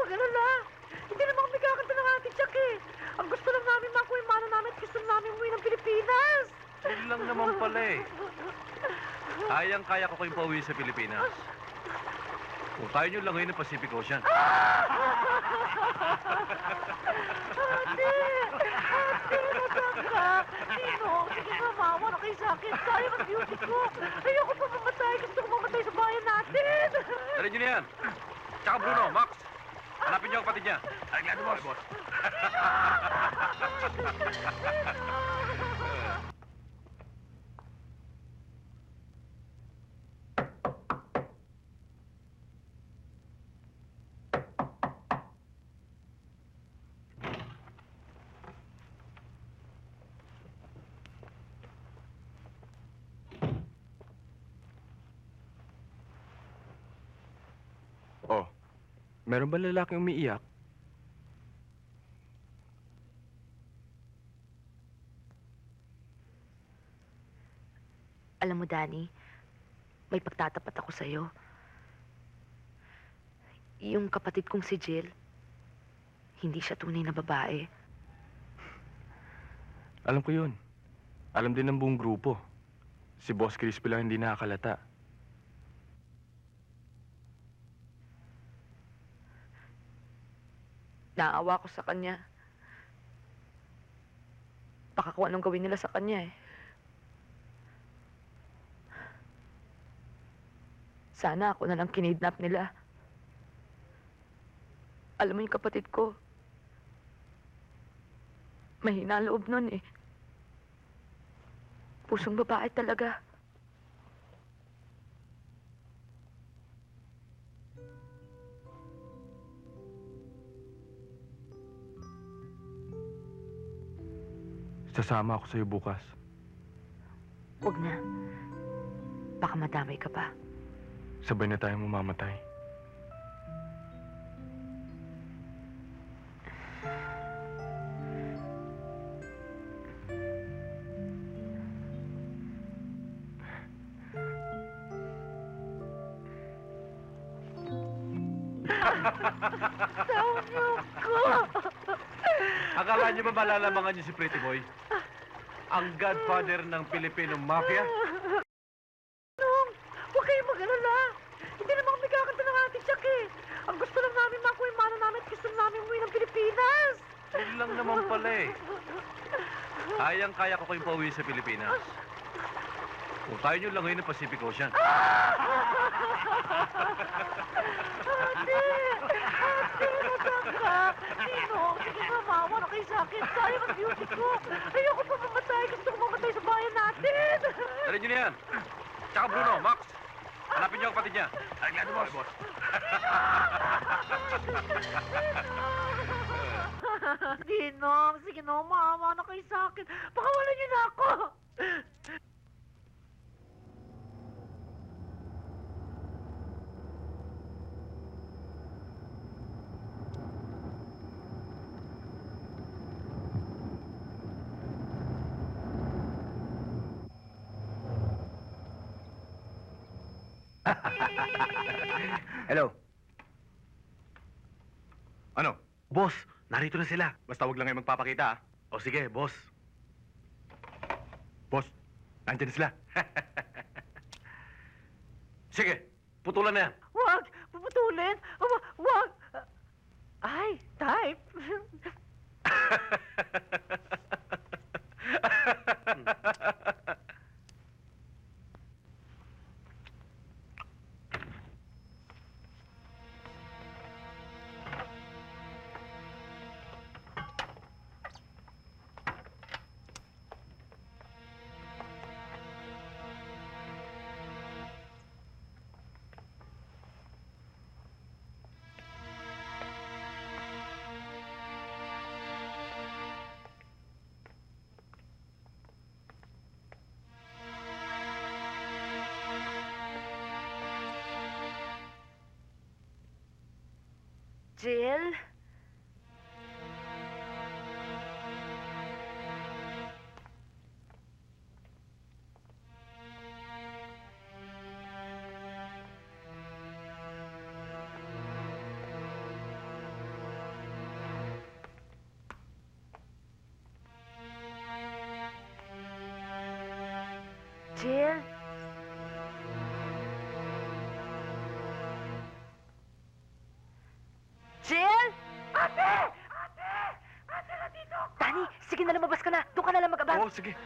mag-alala. Hindi naman kami kakanta ng Ate Jack eh. Ang gusto lang namin makuha yung mana namin at gusto namin umuwi ng Pilipinas. Yun lang naman pala eh. Kayang-kaya ko kayong pauwi sa Pilipinas. Kung kaya nyo langoy ng Pacific Ocean. Ate! Ate, nasaan ka? Nino, sige mamawa na kayo sa akin. Sayang ang beauty ko. Ayoko pa mamatay. Gusto ko mamatay sa bayan natin. Dali nyo na yan. Tsaka Bruno, Max. Hanapin nyo ang kapatid niya. Arreglado, boss. Oh, meron ba lalaking umiiyak? Alam mo, Danny, may pagtatapat ako sa'yo. Yung kapatid kong si Jill, hindi siya tunay na babae. Alam ko yun. Alam din ng buong grupo. Si Boss Crispy lang hindi nakakalata. Naawa ko sa kanya. Baka kung anong gawin nila sa kanya eh. Sana ako na lang kinidnap nila. Alam mo yung kapatid ko, mahina ang loob nun eh. Pusong babae talaga. Sasama ako sa'yo bukas. Huwag na. Baka madamay ka pa. Sabay na tayong mamamatay. Tawag niyo ko! Akala nyo ba malalamangan nyo si Pretty Boy? Ang godfather ng Filipino Mafia? Nung, huwag kayong mag-alala. Hindi naman kami kakanta ng Ate Jack eh. Ang gusto lang namin makuha yung mana namin at gusto namin umuwi ng Pilipinas. Yun lang naman pala eh. Kayang-kaya ko kayong pauwi sa Pilipinas. Kung kaya nyo langoy ng Pacific Ocean. Ate! Ate, nasaan ka? Nino, sige mamawa na kayo sa akin. Sayang ang beauty ko. Ayoko pa mamatay. Gusto ko mamatay sa bayan natin. Dali nyo na yan. Tsaka Bruno, Max. Hanapin nyo ang kapatid niya. Arreglado, boss. Nino, sige na, mamawa na kayo sa akin. Pakawalan niyo na ako. Hello. Ano? Boss, narito na sila. Basta wag lang kayo magpapakita, ah. O sige, boss. Boss, nandiyan na sila. Sige, putulan na yan. Wag! Puputulin! Wag! Ay, type! Jill? Jill? Jill? Ate! Ate! Ate, nandito! Danny, sige na lumabas ka na. Doon ka na lang mag-abang. Oo, sige.